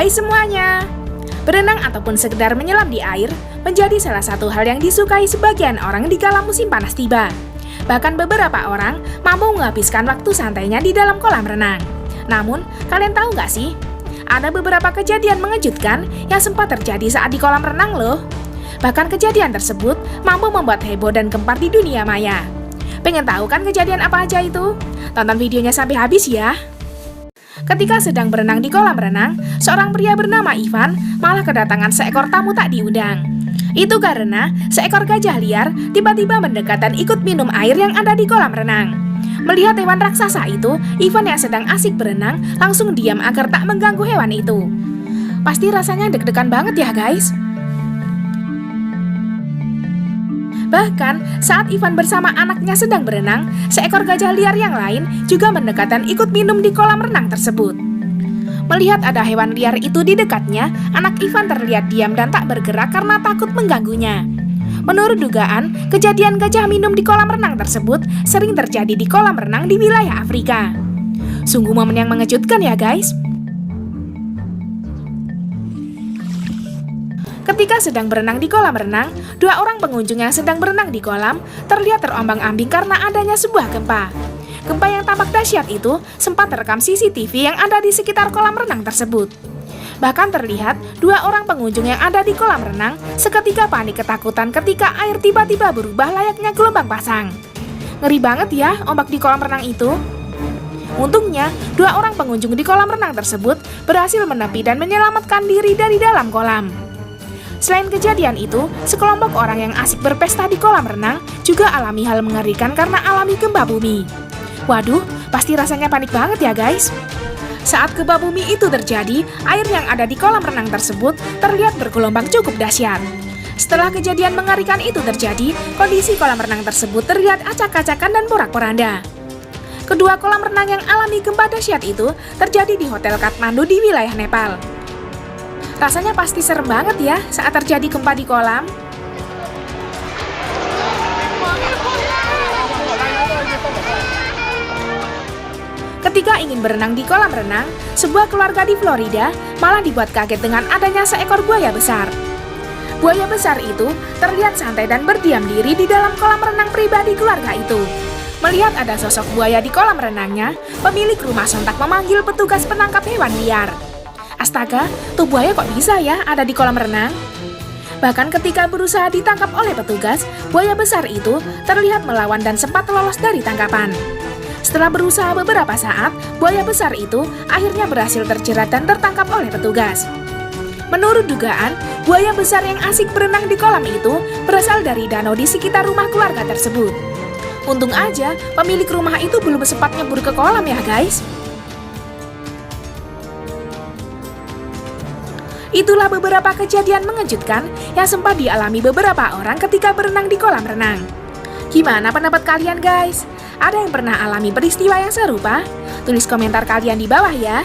Hai semuanya! Berenang ataupun sekedar menyelam di air menjadi salah satu hal yang disukai sebagian orang di kala musim panas tiba. Bahkan beberapa orang mampu menghabiskan waktu santainya di dalam kolam renang. Namun, kalian tahu nggak sih? Ada beberapa kejadian mengejutkan yang sempat terjadi saat di kolam renang loh. Bahkan kejadian tersebut mampu membuat heboh dan gempar di dunia maya. Pengen tahu kan kejadian apa aja itu? Tonton videonya sampai habis ya! Ketika sedang berenang di kolam renang, seorang pria bernama Ivan malah kedatangan seekor tamu tak diundang. Itu karena seekor gajah liar tiba-tiba mendekat dan ikut minum air yang ada di kolam renang. Melihat hewan raksasa itu, Ivan yang sedang asik berenang langsung diam agar tak mengganggu hewan itu. Pasti rasanya deg-degan banget ya guys. Bahkan saat Ivan bersama anaknya sedang berenang, seekor gajah liar yang lain juga mendekat dan ikut minum di kolam renang tersebut. Melihat ada hewan liar itu di dekatnya, anak Ivan terlihat diam dan tak bergerak karena takut mengganggunya. Menurut dugaan, kejadian gajah minum di kolam renang tersebut sering terjadi di kolam renang di wilayah Afrika. Sungguh momen yang mengejutkan ya guys. Ketika sedang berenang di kolam renang, dua orang pengunjung yang sedang berenang di kolam terlihat terombang-ambing karena adanya sebuah gempa. Gempa yang tampak dahsyat itu sempat terekam CCTV yang ada di sekitar kolam renang tersebut. Bahkan terlihat dua orang pengunjung yang ada di kolam renang seketika panik ketakutan ketika air tiba-tiba berubah layaknya gelombang pasang. Ngeri banget ya ombak di kolam renang itu. Untungnya, dua orang pengunjung di kolam renang tersebut berhasil menepi dan menyelamatkan diri dari dalam kolam. Selain kejadian itu, sekelompok orang yang asik berpesta di kolam renang juga alami hal mengerikan karena alami gempa bumi. Waduh, pasti rasanya panik banget ya guys. Saat gempa bumi itu terjadi, air yang ada di kolam renang tersebut terlihat bergelombang cukup dahsyat. Setelah kejadian mengerikan itu terjadi, kondisi kolam renang tersebut terlihat acak-acakan dan porak-poranda. Kedua kolam renang yang alami gempa dahsyat itu terjadi di Hotel Kathmandu di wilayah Nepal. Rasanya pasti serem banget ya saat terjadi gempa di kolam. Ketika ingin berenang di kolam renang, sebuah keluarga di Florida malah dibuat kaget dengan adanya seekor buaya besar. Buaya besar itu terlihat santai dan berdiam diri di dalam kolam renang pribadi keluarga itu. Melihat ada sosok buaya di kolam renangnya, pemilik rumah sontak memanggil petugas penangkap hewan liar. Astaga, tuh buaya kok bisa ya ada di kolam renang? Bahkan ketika berusaha ditangkap oleh petugas, buaya besar itu terlihat melawan dan sempat lolos dari tangkapan. Setelah berusaha beberapa saat, buaya besar itu akhirnya berhasil terjerat dan tertangkap oleh petugas. Menurut dugaan, buaya besar yang asik berenang di kolam itu berasal dari danau di sekitar rumah keluarga tersebut. Untung aja pemilik rumah itu belum sempat nyebur ke kolam ya guys. Itulah beberapa kejadian mengejutkan yang sempat dialami beberapa orang ketika berenang di kolam renang. Gimana pendapat kalian guys? Ada yang pernah alami peristiwa yang serupa? Tulis komentar kalian di bawah ya.